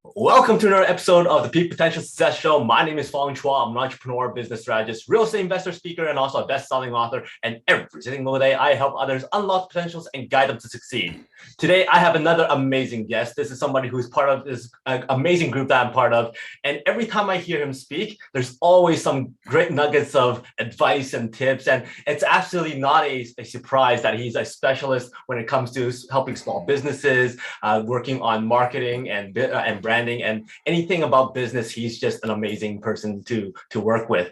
Welcome to another episode of the Peak Potential Success Show. My name is Fong. I'm an entrepreneur, business strategist, real estate investor, speaker, and also a best-selling author. And every single day, I help others unlock potentials and guide them to succeed. Today, I have another amazing guest. This is somebody who's part of this amazing group that I'm part of. And every time I hear him speak, there's always some great nuggets of advice and tips. And it's absolutely not a surprise that he's a specialist when it comes to helping small businesses, working on marketing and branding and anything about business. He's just an amazing person to work with.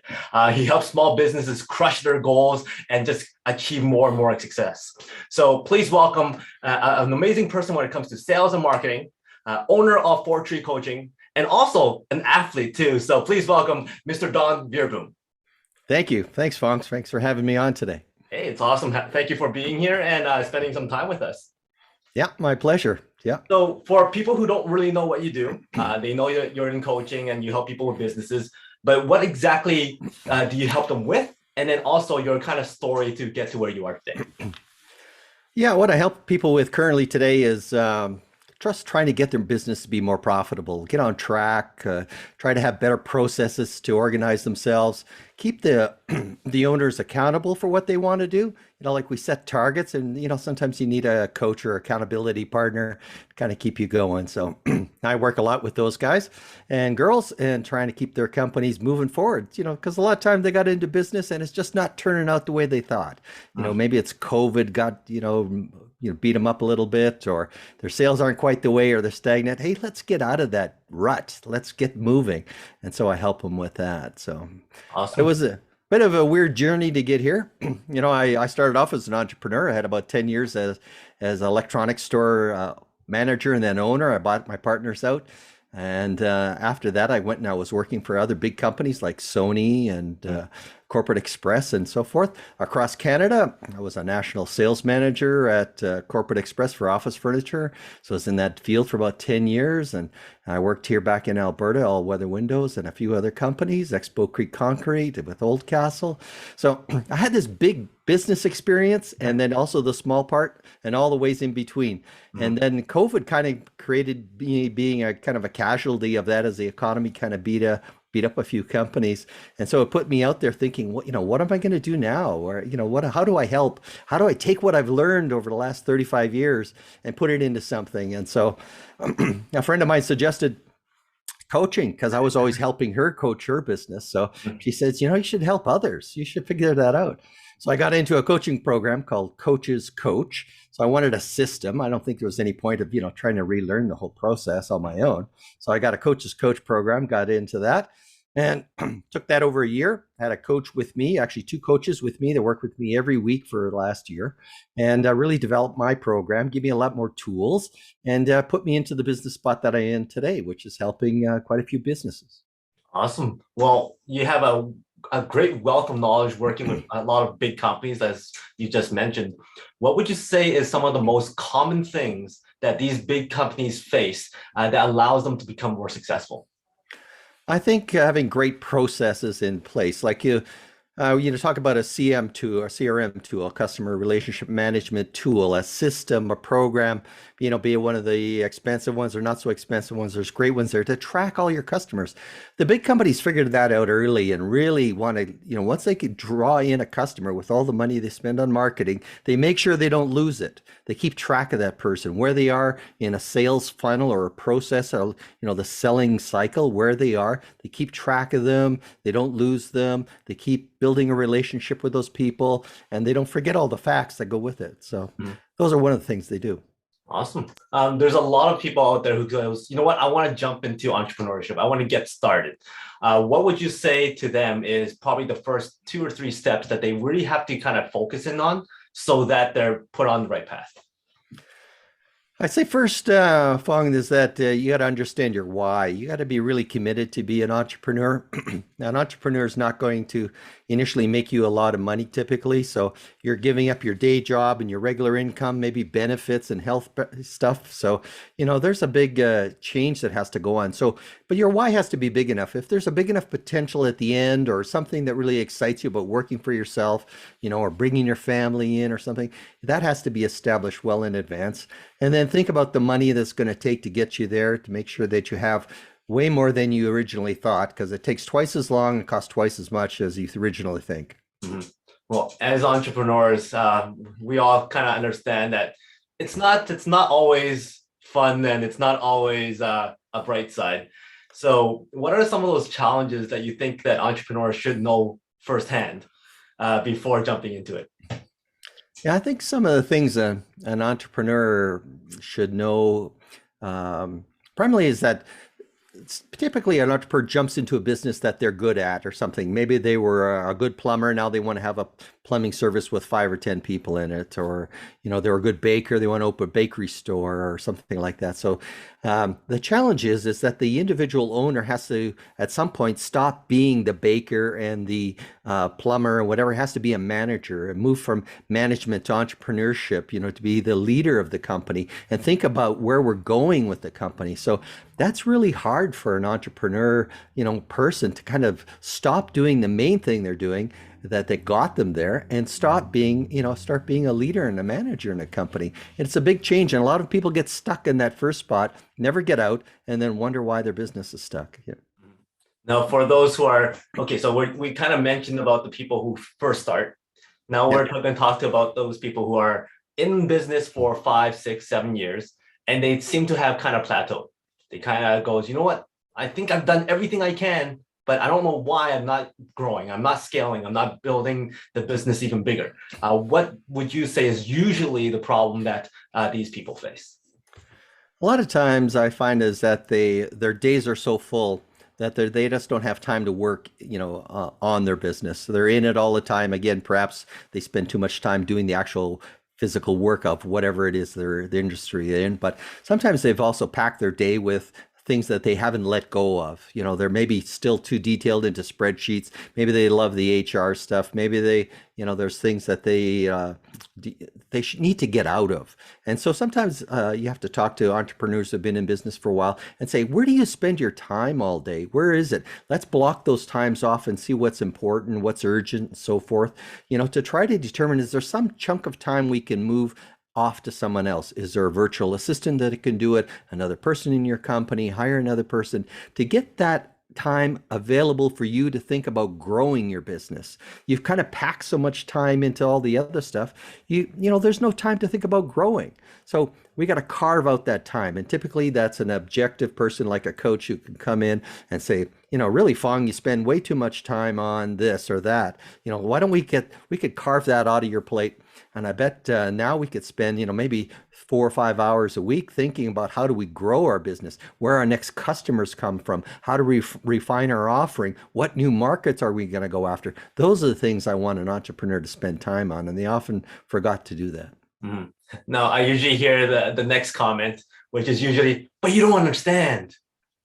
He helps small businesses crush their goals and just achieve more and more success. So please welcome an amazing person when it comes to sales and marketing, owner of Four Tree Coaching, and also an athlete too. So please welcome Mr. Don Vierboom. Thank you. Thanks, Fong. Thanks for having me on today. Hey, it's awesome. Thank you for being here and spending some time with us. Yeah, my pleasure. Yeah. So for people who don't really know what you do, they know you're in coaching and you help people with businesses, but what exactly do you help them with? And then also your kind of story to get to where you are today. Yeah, what I help people with currently today is just trying to get their business to be more profitable, get on track, try to have better processes to organize themselves, keep the the owners accountable for what they want to do. Like we set targets and, sometimes you need a coach or accountability partner to kind of keep you going. So I work a lot with those guys and girls and trying to keep their companies moving forward, because a lot of times they got into business and it's just not turning out the way they thought. Maybe it's COVID got, beat them up a little bit, or their sales aren't quite the way, or they're stagnant. Hey, let's get out of that rut. Let's get moving. And so I help them with that. So Awesome. It was a bit of a weird journey to get here. I started off as an entrepreneur. I had about 10 years as an electronics store manager and then owner. I bought my partners out. And after that, I went and I was working for other big companies like Sony and Corporate Express and so forth across Canada. I was a national sales manager at Corporate Express for office furniture. So I was in that field for about 10 years. And I worked here back in Alberta, All Weather Windows and a few other companies, Expo Creek Concrete with Oldcastle. So I had this big business experience and then also the small part and all the ways in between. Mm-hmm. And then COVID kind of created me being a kind of a casualty of that as the economy kind of beat up a few companies. And so it put me out there thinking, what am I going to do now? Or, how do I help? How do I take what I've learned over the last 35 years and put it into something? And so a friend of mine suggested coaching because I was always helping her coach her business. So she says, you should help others. You should figure that out. So I got into a coaching program called Coach's Coach. So I wanted a system. I don't think there was any point of, trying to relearn the whole process on my own. So I got a Coach's Coach program, got into that and took that over a year. Had a coach with me, actually 2 coaches with me that worked with me every week for last year and really developed my program, give me a lot more tools and put me into the business spot that I am today, which is helping quite a few businesses. Awesome. Well, you have a great wealth of knowledge working with a lot of big companies, as you just mentioned. What would you say is some of the most common things that these big companies face that allows them to become more successful? I think having great processes in place, like you talk about a CM tool, a CRM tool, a customer relationship management tool, a system, a program, be it one of the expensive ones or not so expensive ones. There's great ones there to track all your customers. The big companies figured that out early and really want to, once they could draw in a customer with all the money they spend on marketing, they make sure they don't lose it. They keep track of that person, where they are in a sales funnel or a process, or, the selling cycle, where they are. They keep track of them. They don't lose them. They keep building a relationship with those people and they don't forget all the facts that go with it. So those are one of the things they do. Awesome. There's a lot of people out there who goes, I want to jump into entrepreneurship. I want to get started. What would you say to them is probably the first 2 or 3 steps that they really have to kind of focus in on so that they're put on the right path? I'd say first, Fong, is that you got to understand your why. You got to be really committed to be an entrepreneur. Now, an entrepreneur is not going to initially make you a lot of money typically. So you're giving up your day job and your regular income, maybe benefits and health stuff. So, there's a big change that has to go on. So, but your why has to be big enough. If there's a big enough potential at the end or something that really excites you about working for yourself, or bringing your family in or something, that has to be established well in advance. And then think about the money that's going to take to get you there, to make sure that you have way more than you originally thought, because it takes twice as long and costs twice as much as you originally think. Mhm. Well, as entrepreneurs, we all kind of understand that it's not always fun and it's not always a bright side. So, what are some of those challenges that you think that entrepreneurs should know firsthand before jumping into it? Yeah, I think some of the things an entrepreneur should know primarily is that typically an entrepreneur jumps into a business that they're good at or something. Maybe they were a good plumber, now they want to have a plumbing service with 5 or 10 people in it, or they're a good baker, they want to open a bakery store or something like that. So the challenge is that the individual owner has to at some point stop being the baker and the plumber or whatever, has to be a manager and move from management to entrepreneurship, to be the leader of the company and think about where we're going with the company. So that's really hard for an entrepreneur, person to kind of stop doing the main thing they're doing that got them there and start being a leader and a manager in a company. And it's a big change. And a lot of people get stuck in that first spot, never get out, and then wonder why their business is stuck. Yeah. Now, for those who are, okay, so we kind of mentioned about the people who first start. Now we're going to talk about those people who are in business for 5, 6, 7 years, and they seem to have kind of plateaued. They kind of goes, you know what? I think I've done everything I can, but I don't know why I'm not growing. I'm not scaling. I'm not building the business even bigger. What would you say is usually the problem that these people face? A lot of times I find is that their days are so full that they just don't have time to work, on their business. So they're in it all the time. Again, perhaps they spend too much time doing the actual physical work of whatever it is the industry they're in. But sometimes they've also packed their day with things that they haven't let go of. They're maybe still too detailed into spreadsheets. Maybe they love the HR stuff. Maybe they, there's things that they need to get out of. And so sometimes you have to talk to entrepreneurs who've been in business for a while and say, where do you spend your time all day? Where is it? Let's block those times off and see what's important, what's urgent, and so forth, to try to determine, is there some chunk of time we can move off to someone else? Is there a virtual assistant that can do it? Another person in your company, hire another person to get that time available for you to think about growing your business. You've kind of packed so much time into all the other stuff. There's no time to think about growing. So we got to carve out that time. And typically that's an objective person like a coach who can come in and say, really, Fong, you spend way too much time on this or that. Why don't we could carve that out of your plate. And I bet now we could spend, maybe 4 or 5 hours a week thinking about how do we grow our business, where our next customers come from, how do we refine our offering, what new markets are we going to go after. Those are the things I want an entrepreneur to spend time on, and they often forgot to do that. Mm-hmm. Now, I usually hear the next comment, which is usually, but you don't understand.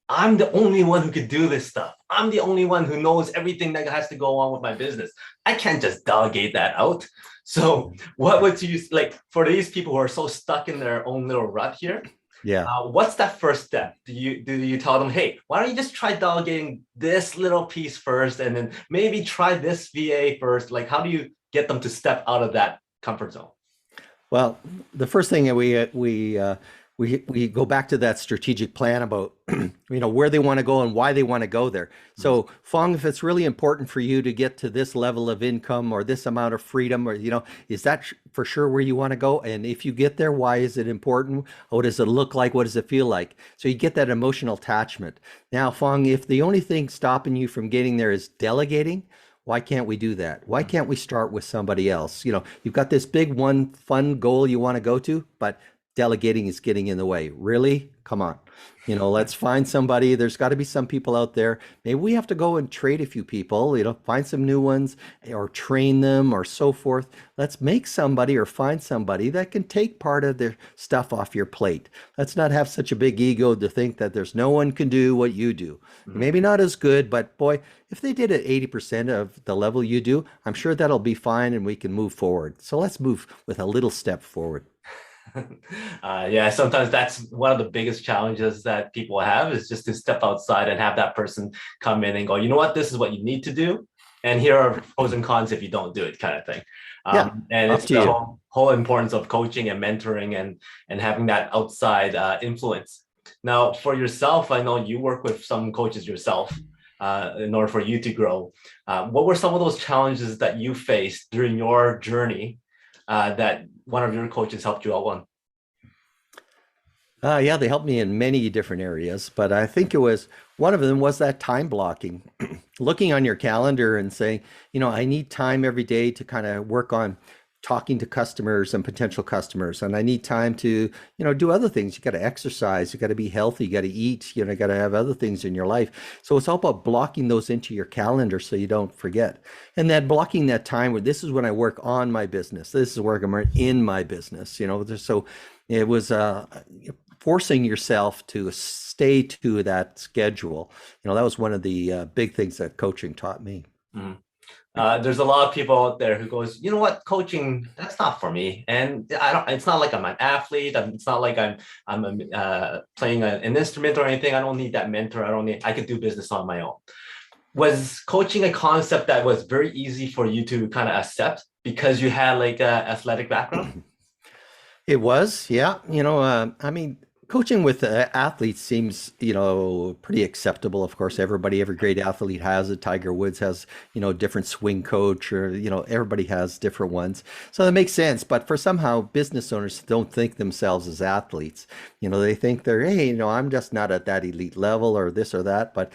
I'm the only one who could do this stuff. I'm the only one who knows everything that has to go on with my business. I can't just delegate that out. So what would you like for these people who are so stuck in their own little rut here? Yeah. What's that first step? Do you tell them, hey, why don't you just try delegating this little piece first, and then maybe try this VA first? Like, how do you get them to step out of that comfort zone? Well, the first thing that we go back to that strategic plan about where they want to go and why they want to go there. So Fong, if it's really important for you to get to this level of income or this amount of freedom, or is that for sure where you want to go? And if you get there, why is it important? What does it look like? What does it feel like? So you get that emotional attachment. Now, Fong, if the only thing stopping you from getting there is delegating, why can't we do that? Why can't we start with somebody else? You've got this big one fun goal you want to go to, but delegating is getting in the way. Really? Come on. Let's find somebody. There's got to be some people out there. Maybe we have to go and trade a few people, find some new ones or train them or so forth. Let's make somebody or find somebody that can take part of their stuff off your plate. Let's not have such a big ego to think that there's no one can do what you do. Mm-hmm. Maybe not as good, but boy, if they did it 80% of the level you do, I'm sure that'll be fine and we can move forward. So let's move with a little step forward. Yeah, sometimes that's one of the biggest challenges that people have, is just to step outside and have that person come in and go, you know what, this is what you need to do. and here are pros and cons if you don't do it, kind of thing. Yeah, And up it's to the you. whole importance of coaching and mentoring and having that outside influence. Now, for yourself, I know you work with some coaches yourself in order for you to grow. What were some of those challenges that you faced during your journey that one of your coaches helped you out on? Yeah, they helped me in many different areas, but I think it was one of them was that time blocking, looking on your calendar and saying, I need time every day to kind of work on talking to customers and potential customers, and I need time to, do other things. You got to exercise, you got to be healthy, you got to eat, you got to have other things in your life. So it's all about blocking those into your calendar so you don't forget. And then blocking that time where this is when I work on my business. This is where I'm in my business, so it was forcing yourself to stay to that schedule. That was one of the big things that coaching taught me. Mhm. There's a lot of people out there who goes, you know what, coaching, that's not for me. And I don't, it's not like I'm an athlete. It's not like I'm playing an instrument or anything. I don't need that mentor. I could do business on my own. Was coaching a concept that was very easy for you to kind of accept because you had like a athletic background? It was, yeah. I mean, coaching with athletes seems, pretty acceptable. Of course, every great athlete has it. Tiger Woods has, different swing coach, or, everybody has different ones. So that makes sense. But for somehow business owners don't think themselves as athletes. They think they're, hey, I'm just not at that elite level or this or that. But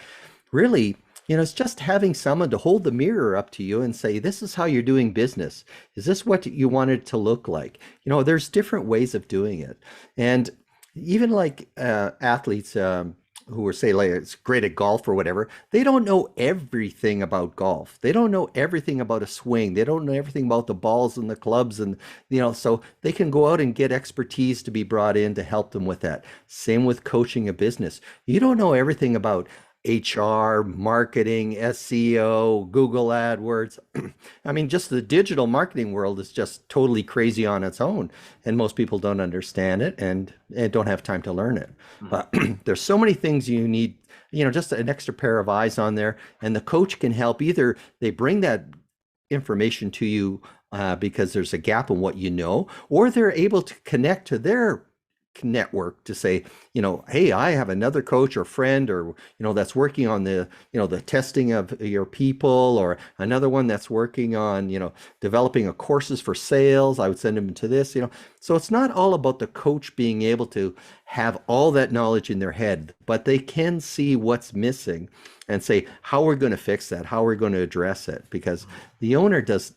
really, it's just having someone to hold the mirror up to you and say, this is how you're doing business. Is this what you want it to look like? There's different ways of doing it. And even like athletes who are, say, like it's great at golf or whatever, they don't know everything about golf. They don't know everything about a swing. They don't know everything about the balls and the clubs. And, so they can go out and get expertise to be brought in to help them with that. Same with coaching a business. You don't know everything about HR, marketing, SEO, Google AdWords. I mean, just the digital marketing world is just totally crazy on its own, and most people don't understand it and don't have time to learn it. But there's so many things you need, just an extra pair of eyes on there, and the coach can help. Either they bring that information to you because there's a gap in what you know, or they're able to connect to their network to say, hey, I have another coach or friend or, that's working on the testing of your people, or another one that's working on, developing a courses for sales. I would send them to this, So it's not all about the coach being able to have all that knowledge in their head, but they can see what's missing and say how we're going to fix that, how we're going to address it. Because the owner does,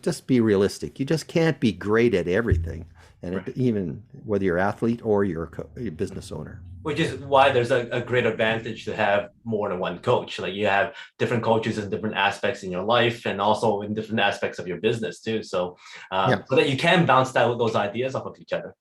just be realistic. You just can't be great at everything. And Right. even whether you're an athlete or you're a business owner. Which is why there's a great advantage to have more than one coach. Like you have different coaches in different aspects in your life and also in different aspects of your business too. So, Yeah. so that you can bounce those ideas off of each other.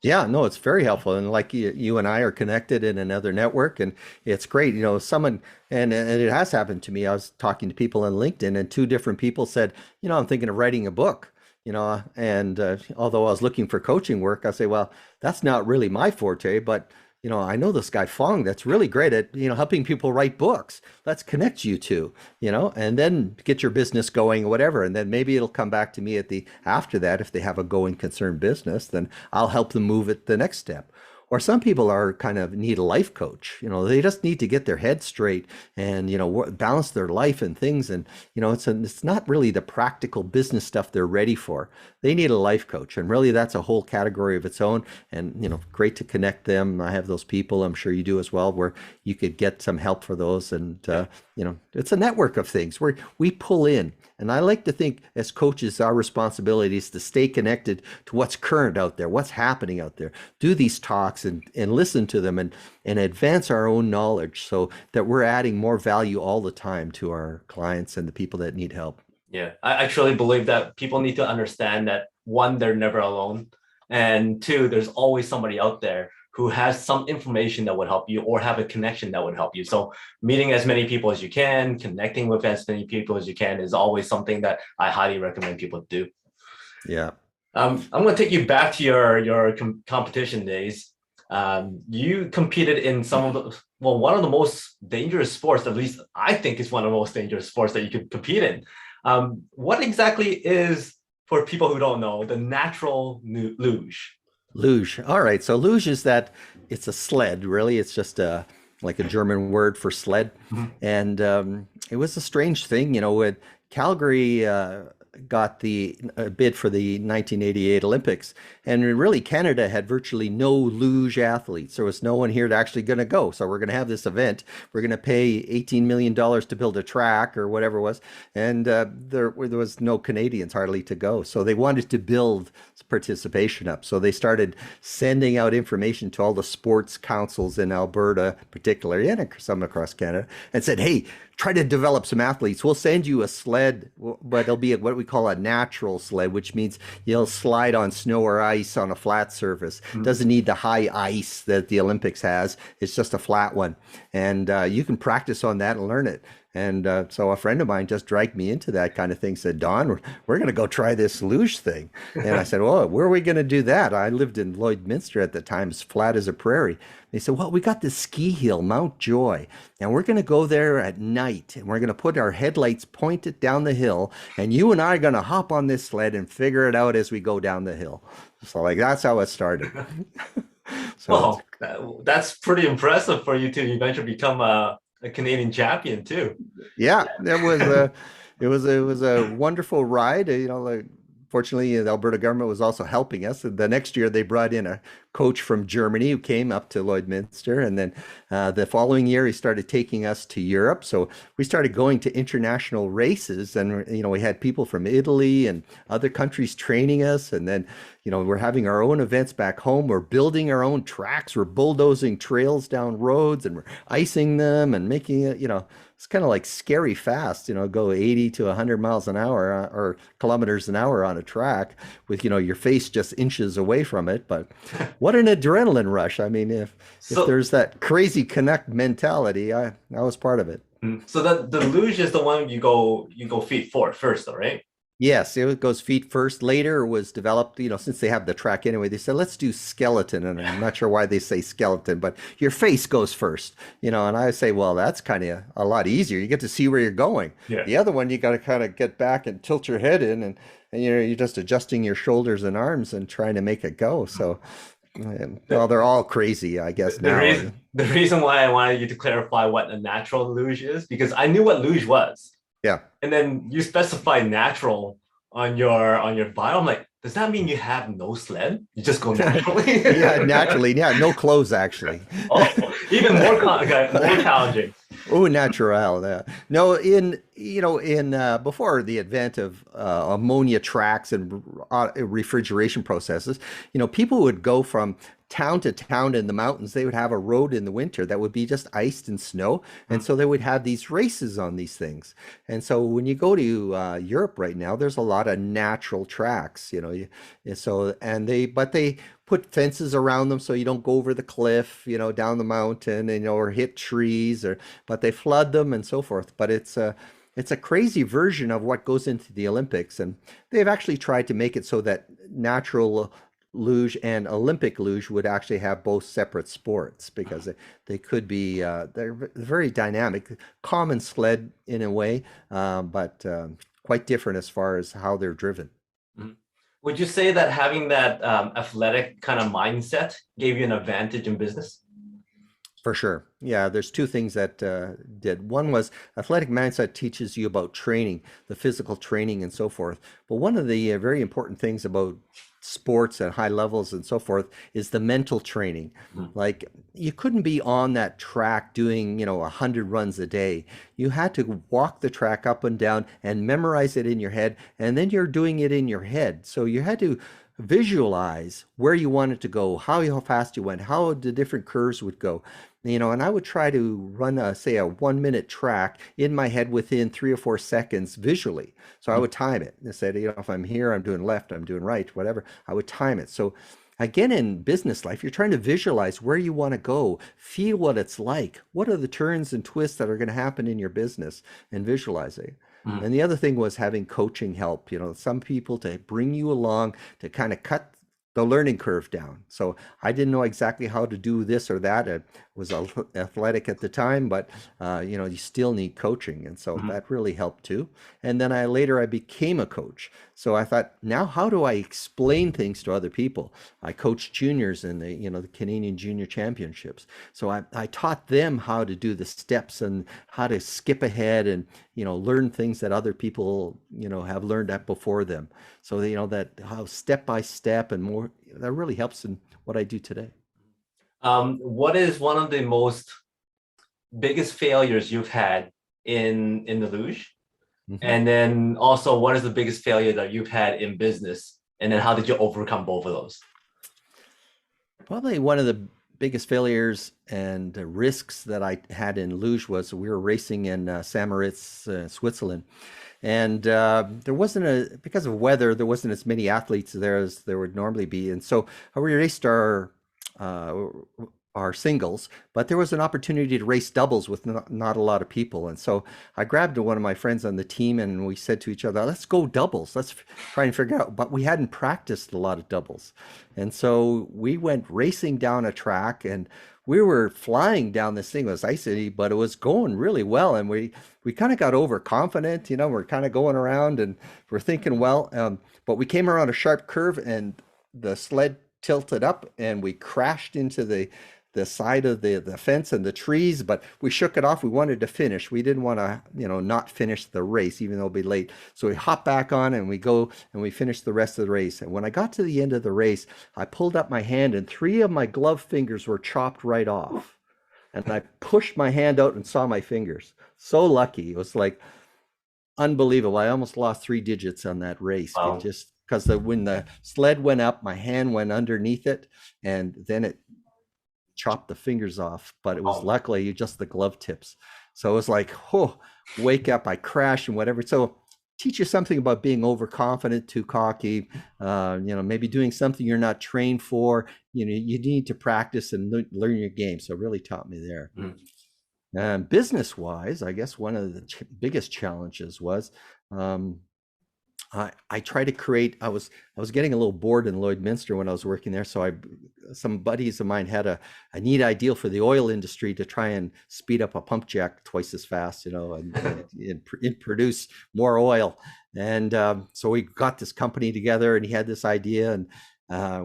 Yeah, no, it's very helpful. And like you and I are connected in another network, and it's great. Someone, and it has happened to me. I was talking to people on LinkedIn, and two different people said, I'm thinking of writing a book. And although I was looking for coaching work, I say, well, that's not really my forte, but I know this guy Fong that's really great at, helping people write books. Let's connect you two, and then get your business going or whatever. And then maybe it'll come back to me after that. If they have a going concern business, then I'll help them move it the next step. Or some people are kind of need a life coach. They just need to get their head straight and, balance their life and things. And, it's not really the practical business stuff they're ready for. They need a life coach. And really that's a whole category of its own. And, great to connect them. I have those people, I'm sure you do as well, where you could get some help for those. And, it's a network of things where we pull in. And I like to think as coaches, our responsibility is to stay connected to what's current out there, what's happening out there, do these talks and listen to them and advance our own knowledge so that we're adding more value all the time to our clients and the people that need help. Yeah, I actually believe that people need to understand that one, they're never alone. And two, there's always somebody out there who has some information that would help you or have a connection that would help you. So meeting as many people as you can, connecting with as many people as you can is always something that I highly recommend people do. Yeah. I'm going to take you back to your competition days. You competed in some of the, well, one of the most dangerous sports, at least I think is one of the most dangerous sports that you could compete in. What exactly is, for people who don't know, the natural luge? Luge. All right. So luge is that it's a sled, really. It's just like a German word for sled. Mhm. And it was a strange thing, when Calgary got the bid for the 1988 Olympics. And really, Canada had virtually no luge athletes. There was no one here to actually going to go. So we're going to have this event. We're going to pay $18 million to build a track or whatever it was. And there was no Canadians hardly to go. So they wanted to build participation up. So they started sending out information to all the sports councils in Alberta, particularly, and some across Canada, and said, hey, try to develop some athletes. We'll send you a sled, but it'll be what we call a natural sled, which means you'll slide on snow or ice on a flat surface. Doesn't need the high ice that the Olympics has. It's just a flat one. And you can practice on that and learn it. And so a friend of mine just dragged me into that kind of thing, said, Don, we're going to go try this luge thing. And I said, well, where are we going to do that? I lived in Lloydminster at the time, as flat as a prairie. They said, well, we got this ski hill, Mount Joy, and we're going to go there at night, and we're going to put our headlights pointed down the hill, and you and I are going to hop on this sled and figure it out as we go down the hill. So like, that's how it started. So Well, that's pretty impressive for you to eventually become a Canadian champion too. yeah, it was a wonderful ride. Like, fortunately, the Alberta government was also helping us. The next year, they brought in a coach from Germany who came up to Lloydminster, and then the following year, he started taking us to Europe. So we started going to international races, and we had people from Italy and other countries training us, and then we're having our own events back home. We're building our own tracks. We're bulldozing trails down roads, and we're icing them and making it. It's kind of like scary fast, go 80 to 100 miles an hour or kilometers an hour on a track with, your face just inches away from it. But what an adrenaline rush. I mean, if there's that crazy connect mentality, I was part of it. So the luge is the one you go feet forward first, though, right? Yes, it goes feet first. Later it was developed, since they have the track anyway, they said, let's do skeleton. And I'm not sure why they say skeleton, but your face goes first, and I say, well, that's kind of a lot easier. You get to see where you're going. Yeah. The other one, you got to kind of get back and tilt your head in, and you're just adjusting your shoulders and arms and trying to make it go. So, well, they're all crazy, I guess, now. The reason why I wanted you to clarify what a natural luge is, because I knew what luge was. Yeah. And then you specify natural on your bio. I'm like, does that mean you have no sled? You just go naturally? Yeah, naturally. Yeah, no clothes, actually. Oh, even more challenging. Oh, natural. Yeah. No, in before the advent of ammonia tracks and refrigeration processes, people would go from town to town in the mountains. They would have a road in the winter that would be just iced and snow, and so they would have these races on these things. And so when you go to Europe right now, there's a lot of natural tracks, but they put fences around them so you don't go over the cliff, down the mountain, and or hit trees, but they flood them and so forth. But it's a crazy version of what goes into the Olympics, and they've actually tried to make it so that natural luge and Olympic luge would actually have both separate sports, because they could be they're very dynamic, common sled in a way, but quite different as far as how they're driven. Mhm. Would you say that having that athletic kind of mindset gave you an advantage in business? For sure. Yeah, there's two things that did. One was athletic mindset teaches you about training, the physical training and so forth. But one of the very important things about sports at high levels and so forth is the mental training. Like, you couldn't be on that track doing 100 runs a day. You had to walk the track up and down and memorize it in your head, and then you're doing it in your head. So you had to visualize where you wanted to go, how fast you went, how the different curves would go. And I would try to run say a 1 minute track in my head within 3 or 4 seconds visually. So I would time it and said, if I'm here, I'm doing left, I'm doing right, whatever, I would time it. So again, in business life, you're trying to visualize where you want to go, feel what it's like. What are the turns and twists that are going to happen in your business, and visualizing. And the other thing was having coaching help, some people to bring you along to kind of cut the learning curve down. So I didn't know exactly how to do this or that. I was athletic at the time, but you still need coaching, and so Mhm. that really helped too. And then I became a coach. So I thought, now how do I explain things to other people? I coached juniors in the Canadian Junior Championships. So I taught them how to do the steps and how to skip ahead and learn things that other people have learned at before them. So that how step by step and more, that really helps in what I do today. What is one of the most biggest failures you've had in the luge? Mhm. And then also, what is the biggest failure that you've had in business? And then how did you overcome both of those? Probably one of the biggest failures and risks that I had in luge was we were racing in St. Moritz, Switzerland, and there wasn't because of weather, there wasn't as many athletes there as there would normally be, and so we raced uh, our singles, but there was an opportunity to race doubles with not a lot of people, and so I grabbed one of my friends on the team and we said to each other, "Let's go doubles. Let's try and figure out." But we hadn't practiced a lot of doubles, and so we went racing down a track and we were flying down this thing. It was icy, but it was going really well. And we kind of got overconfident, we're kind of going around and we're thinking, well, but we came around a sharp curve and the sled tilted up and we crashed into the side of the fence and the trees, but we shook it off. We wanted to finish. We didn't want to, not finish the race, even though it'd be late. So we hop back on and we go and we finish the rest of the race. And when I got to the end of the race, I pulled up my hand and three of my glove fingers were chopped right off. And I pushed my hand out and saw my fingers. So lucky. It was like unbelievable. I almost lost 3 digits on that race. It Wow. just because when the sled went up, my hand went underneath it, and then it chopped the fingers off, but it was Wow. luckily just the glove tips. So it was like, oh, wake up, I crashed and whatever. So teach you something about being overconfident, too cocky, maybe doing something you're not trained for. You need to practice and learn your game. So it really taught me there. Mhm. And business wise, I guess one of the biggest challenges was um, I try to create. I was getting a little bored in Lloydminster when I was working there, so some buddies of mine had a neat idea for the oil industry to try and speed up a pump jack twice as fast, and produce more oil. And so we got this company together, and he had this idea, and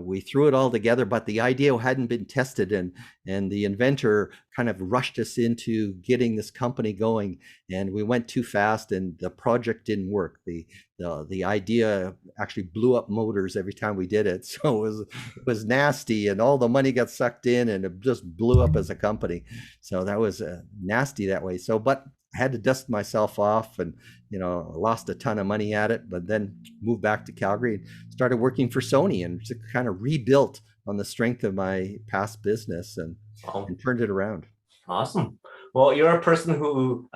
we threw it all together. But the idea hadn't been tested, and the inventor kind of rushed us into getting this company going, and we went too fast, and the project didn't work. The idea actually blew up motors every time we did it. So it was nasty and all the money got sucked in and it just blew up as a company. So that was nasty that way. So, but I had to dust myself off and, lost a ton of money at it, but then moved back to Calgary and started working for Sony and kind of rebuilt on the strength of my past business Wow. and turned it around. Awesome. Well, you're a person who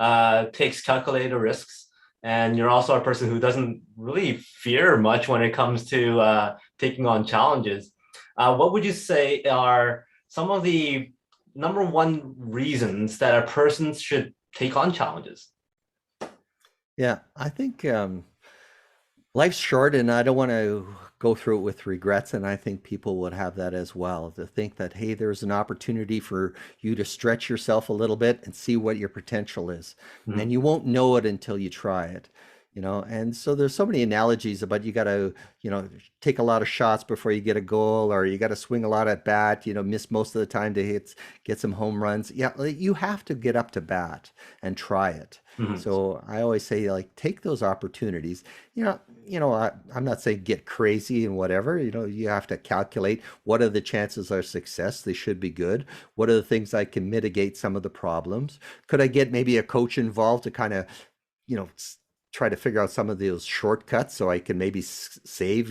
takes calculated risks, and you're also a person who doesn't really fear much when it comes to taking on challenges. What would you say are some of the number one reasons that a person should take on challenges? Yeah, I think life's short and I don't want to go through it with regrets. And I think people would have that as well, to think that, hey, there's an opportunity for you to stretch yourself a little bit and see what your potential is. And Mhm. you won't know it until you try it. And so there's so many analogies about you got to, take a lot of shots before you get a goal, or you got to swing a lot at bat, miss most of the time to get some home runs. Yeah, like, you have to get up to bat and try it. Mhm. So I always say, like, take those opportunities. I'm not saying get crazy and whatever. You have to calculate what are the chances of success. They should be good. What are the things I can mitigate some of the problems? Could I get maybe a coach involved to kind of, you know, try to figure out some of those shortcuts so I can maybe save,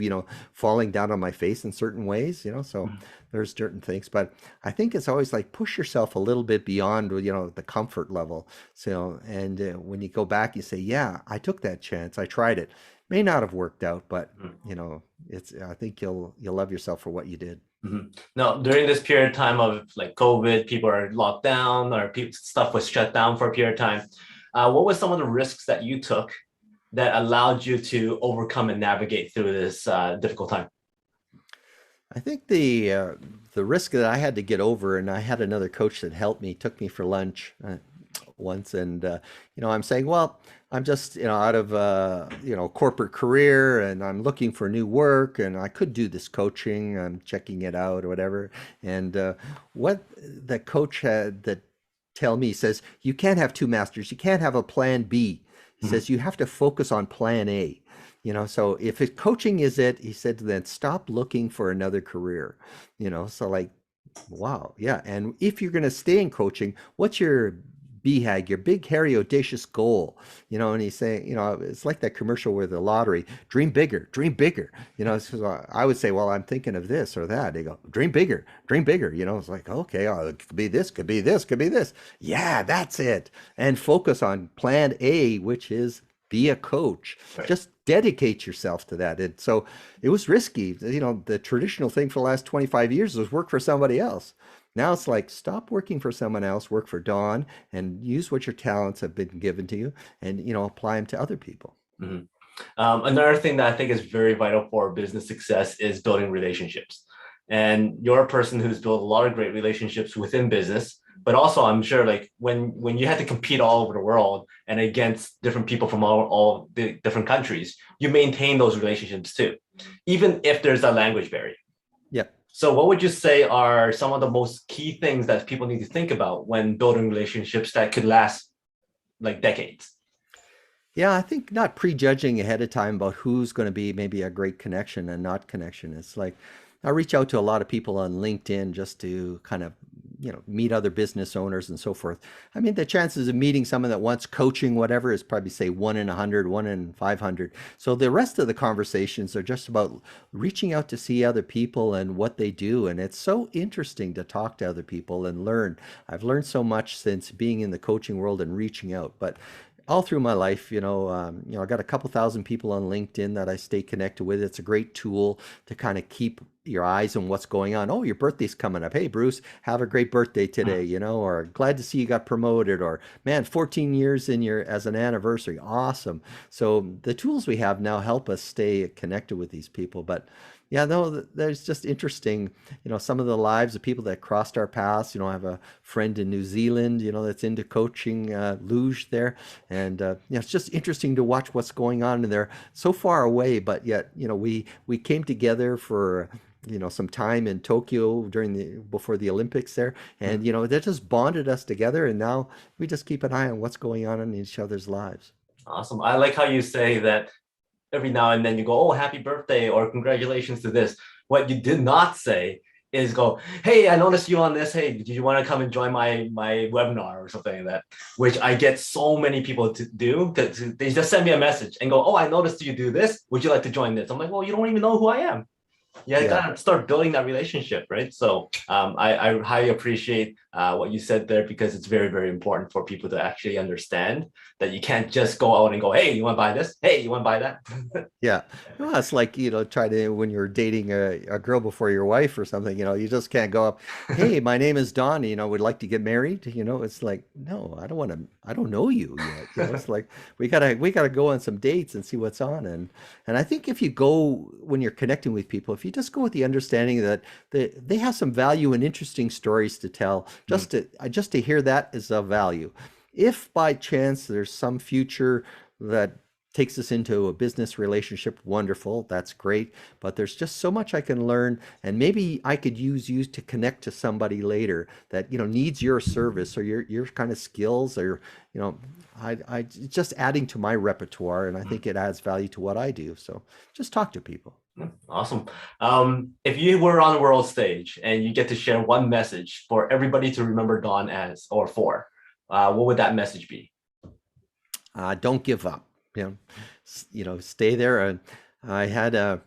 falling down on my face in certain ways. So Mhm. there's certain things, but I think it's always like push yourself a little bit beyond, the comfort level. So, and when you go back, you say, yeah, I took that chance. I tried it. May not have worked out, but Mhm. I think you'll love yourself for what you did. Mhm. Now, during this period of time of like COVID, people are locked down or stuff was shut down for a period of time. What was some of the risks that you took that allowed you to overcome and navigate through this difficult time? I think the risk that I had to get over, and I had another coach that helped me, took me for lunch once, and I'm saying, well, I'm just out of corporate career, and I'm looking for new work, and I could do this coaching. I'm checking it out or whatever. And what the coach had that tell me says, you can't have two masters. You can't have a plan B. He Mhm. says you have to focus on plan A. So if coaching is it, he said, then stop looking for another career. So like, wow, yeah. And if you're going to stay in coaching, what's your BHAG, your big, hairy, audacious goal? And he's saying, it's like that commercial with the lottery, dream bigger, dream bigger. So I would say, well, I'm thinking of this or that. They go, dream bigger, dream bigger. It's like, okay, it could be this, could be this, could be this. Yeah, that's it. And focus on plan A, which is be a coach. Right. Just dedicate yourself to that. And so it was risky. The traditional thing for the last 25 years was work for somebody else. Now it's like, stop working for someone else, work for Don, and use what your talents have been given to you, and apply them to other people. Mhm. Another thing that I think is very vital for business success is building relationships. And you're a person who's built a lot of great relationships within business, but also I'm sure like when you had to compete all over the world and against different people from all the different countries, you maintain those relationships too, even if there's a language barrier. Yeah. So what would you say are some of the most key things that people need to think about when building relationships that could last like decades? Yeah, I think not prejudging ahead of time about who's going to be maybe a great connection and not connection. It's like I reach out to a lot of people on LinkedIn just to kind of, meet other business owners and so forth. I mean, the chances of meeting someone that wants coaching, whatever, is probably say 1 in 100, 1 in 500. So the rest of the conversations are just about reaching out to see other people and what they do. And it's so interesting to talk to other people and learn. I've learned so much since being in the coaching world and reaching out. But all through my life, I got a couple thousand people on LinkedIn that I stay connected with. It's a great tool to kind of keep your eyes on what's going on. Oh, your birthday's coming up. Hey, Bruce, have a great birthday today, or glad to see you got promoted, or man, 14 years in your as an anniversary. Awesome. So the tools we have now help us stay connected with these people. But yeah, no, there's just interesting, some of the lives of people that crossed our paths. I have a friend in New Zealand, that's into coaching luge there. And it's just interesting to watch what's going on. And they're so far away, but yet, we came together for, some time in Tokyo before the Olympics there. And, that just bonded us together. And now we just keep an eye on what's going on in each other's lives. Awesome. I like how you say that every now and then you go, oh, happy birthday or congratulations to this. What you did not say is go, hey, I noticed you on this. Hey, did you want to come and join my webinar or something like that? Which I get so many people to do. They just send me a message and go, oh, I noticed you do this. Would you like to join this? I'm like, well, you don't even know who I am. Yeah, you Yeah. gotta start building that relationship, right? So I highly appreciate what you said there because it's very, very important for people to actually understand that you can't just go out and go, hey, you want to buy this? Hey, you want to buy that? Yeah. Well, it's like, try to, when you're dating a girl before your wife or something, you just can't go up, hey, my name is Don, would like to get married. It's like, no, I don't know you yet. It's like, we gotta go on some dates and see what's on. And I think if you go, when you're connecting with people, if you just go with the understanding that they have some value and interesting stories to tell, just to hear that is of value. If by chance there's some future that takes us into a business relationship, wonderful, that's great. But there's just so much I can learn, and maybe I could use you to connect to somebody later that needs your service or your kind of skills, or I just adding to my repertoire, and I think it adds value to what I do. So just talk to people. Awesome. If you were on the world stage and you get to share one message for everybody to remember Don as or for, what would that message be? Don't give up. Stay there. And I had I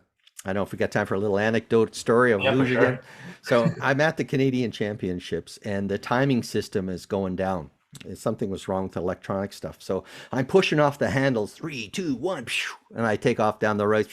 don't know if we got time for a little anecdote story of Yeah, for luge again. sure. So I'm at the Canadian Championships, and the timing system is going down. Something was wrong with the electronic stuff. So I'm pushing off the handles, 3, 2, 1, and I take off down the right,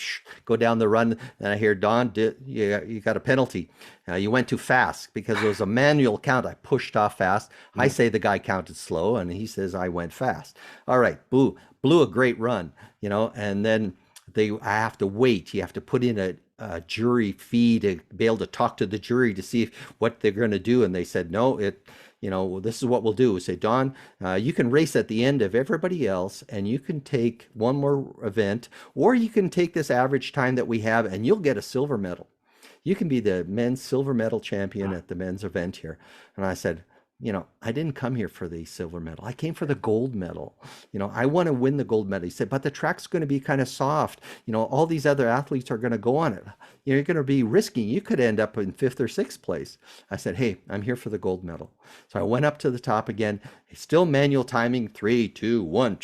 go down the run, and I hear, Don, you got a penalty. You went too fast because it was a manual count. I pushed off fast. I say the guy counted slow, and he says I went fast. All right, blew a great run, and then I have to wait. You have to put in a jury fee to be able to talk to the jury to see what they're going to do. And they said, no, this is what we'll do. We say, Don, you can race at the end of everybody else, and you can take one more event, or you can take this average time that we have, and you'll get a silver medal. You can be the men's silver medal champion at the men's event here. And I said, I didn't come here for the silver medal. I came for the gold medal. I want to win the gold medal. He said, but the track's going to be kind of soft. All these other athletes are going to go on it. You're going to be risking. You could end up in 5th or 6th place. I said, hey, I'm here for the gold medal. So I went up to the top again, still manual timing, 3, 2, 1,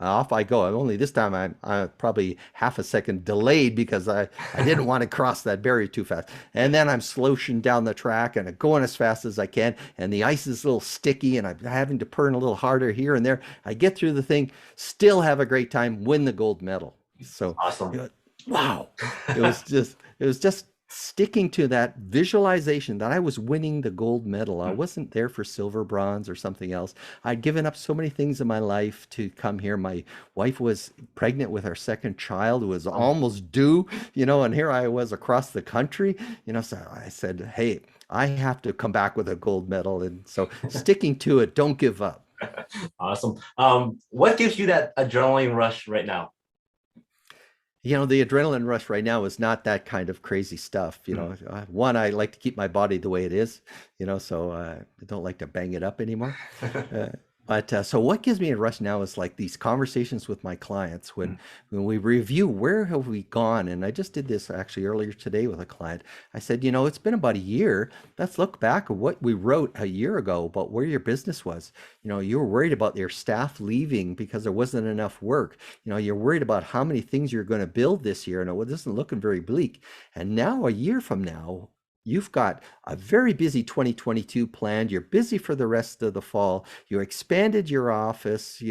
off I go. Only this time I'm probably half a second delayed because I didn't want to cross that barrier too fast. And then I'm sloshing down the track and I'm going as fast as I can. And the ice is a little sticky and I'm having to turn a little harder here and there. I get through the thing, still have a great time, win the gold medal. So awesome. Wow. It was just sticking to that visualization that I was winning the gold medal. I wasn't there for silver, bronze, or something else. I'd given up so many things in my life to come here. My wife was pregnant with our second child, who was almost due, and here I was across the country, so I said, hey, I have to come back with a gold medal. And so sticking to it, don't give up. Awesome. What gives you that adrenaline rush right now? The adrenaline rush right now is not that kind of crazy stuff. One, I like to keep my body the way it is, so I don't like to bang it up anymore. So what gives me a rush now is like these conversations with my clients when we review where have we gone. And I just did this actually earlier today with a client. I said, it's been about a year. Let's look back at what we wrote a year ago about where your business was. You were worried about your staff leaving because there wasn't enough work. You're worried about how many things you're going to build this year, and it isn't looking very bleak. And now, a year from now, you've got a very busy 2022 planned. You're busy for the rest of the fall. You expanded your office.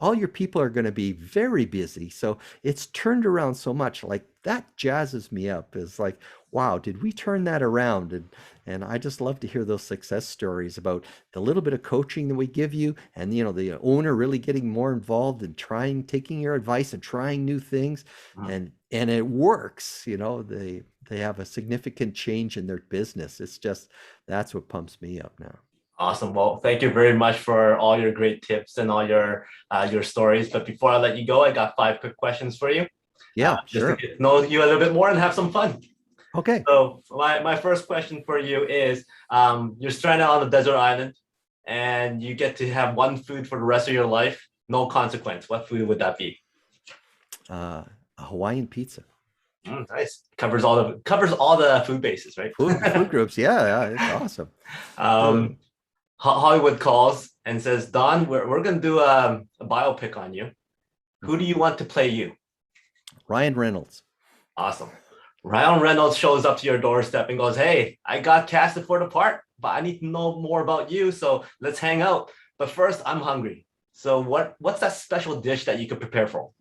All your people are going to be very busy. So it's turned around so much. Like that jazzes me up. It's like, wow, did we turn that around? And I just love to hear those success stories about the little bit of coaching that we give you, and the owner really getting more involved and taking your advice and trying new things, and it works. They have a significant change in their business. It's just, that's what pumps me up now. Awesome. Well, thank you very much for all your great tips and all your stories. But before I let you go, I got 5 quick questions for you. Yeah, just sure. to get to know you a little bit more and have some fun. Okay. So my first question for you is, you're stranded on a desert island and you get to have one food for the rest of your life, no consequence. What food would that be? A Hawaiian pizza. Nice. Covers all the food bases, right? Food groups. Yeah, it's awesome. Hollywood calls and says, Don, we're going to do a biopic on you. Who do you want to play you? Ryan Reynolds. Awesome. Ryan Reynolds shows up to your doorstep and goes, hey, I got casted for the part, but I need to know more about you. So let's hang out. But first, I'm hungry. So what's that special dish that you could prepare for?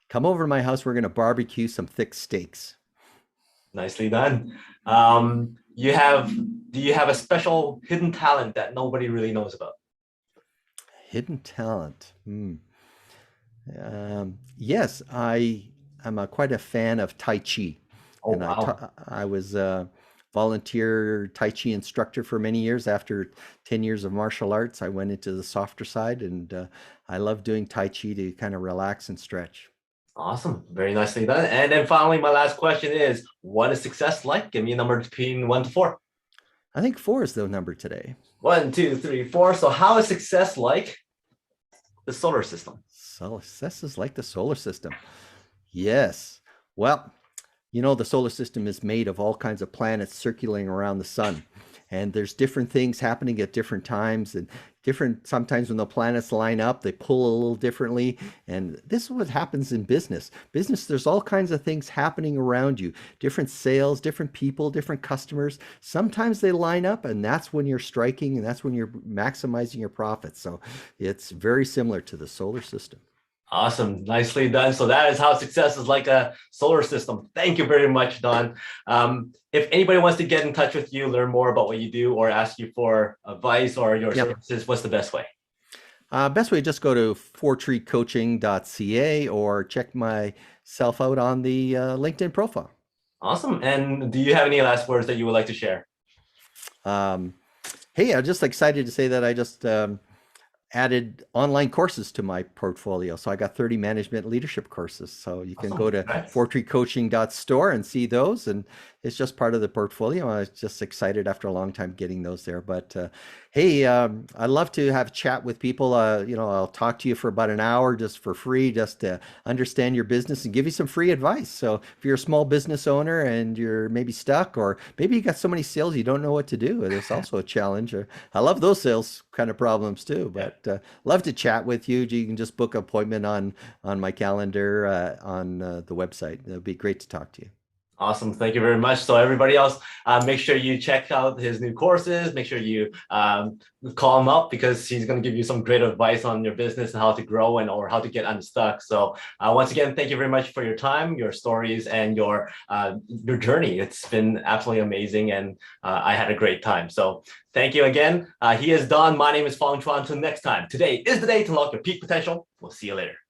Come over to my house. We're going to barbecue some thick steaks. Nicely done. Do you have a special hidden talent that nobody really knows about? Hidden talent. Yes, I'm quite a fan of Tai Chi. Oh, and wow. I was a volunteer Tai Chi instructor for many years. After 10 years of martial arts, I went into the softer side, and I love doing Tai Chi to kind of relax and stretch. Awesome. Very nicely done. And then finally, my last question is, what is success like? Give me a number between 1 to 4. I think 4 is the number today. 1, 2, 3, 4. So how is success like the solar system? Success is like the solar system. Yes. Well, the solar system is made of all kinds of planets circulating around the sun. And there's different things happening at different times, and sometimes when the planets line up, they pull a little differently. And this is what happens in business. There's all kinds of things happening around you, different sales, different people, different customers. Sometimes they line up, and that's when you're striking, and that's when you're maximizing your profits. So it's very similar to the solar system. Awesome. Nicely done. So that is how success is like a solar system. Thank you very much, Don. If anybody wants to get in touch with you, learn more about what you do, or ask you for advice or your services, what's the best way? Best way, just go to fourtreecoaching.ca or check myself out on the LinkedIn profile. Awesome. And do you have any last words that you would like to share? Um, hey, I'm just excited to say that I just added online courses to my portfolio. So I got 30 management leadership courses. So you can Awesome. go to Nice. fourtreecoaching.store and see those. And it's just part of the portfolio. I was just excited after a long time getting those there. But hey, I'd love to have a chat with people. I'll talk to you for about an hour just for free, just to understand your business and give you some free advice. So if you're a small business owner and you're maybe stuck, or maybe you got so many sales you don't know what to do, there's also a challenge. I love those sales kind of problems too. Yeah. But love to chat with you. You can just book an appointment on my calendar on the website. It'll be great to talk to you. Awesome. Thank you very much. So everybody else, make sure you check out his new courses. Make sure you call him up because he's going to give you some great advice on your business and how to grow and or how to get unstuck. So once again, thank you very much for your time, your stories, and your journey. It's been absolutely amazing, and I had a great time. So thank you again. He is Don. My name is Fong Chuan. Until next time, today is the day to unlock your peak potential. We'll see you later.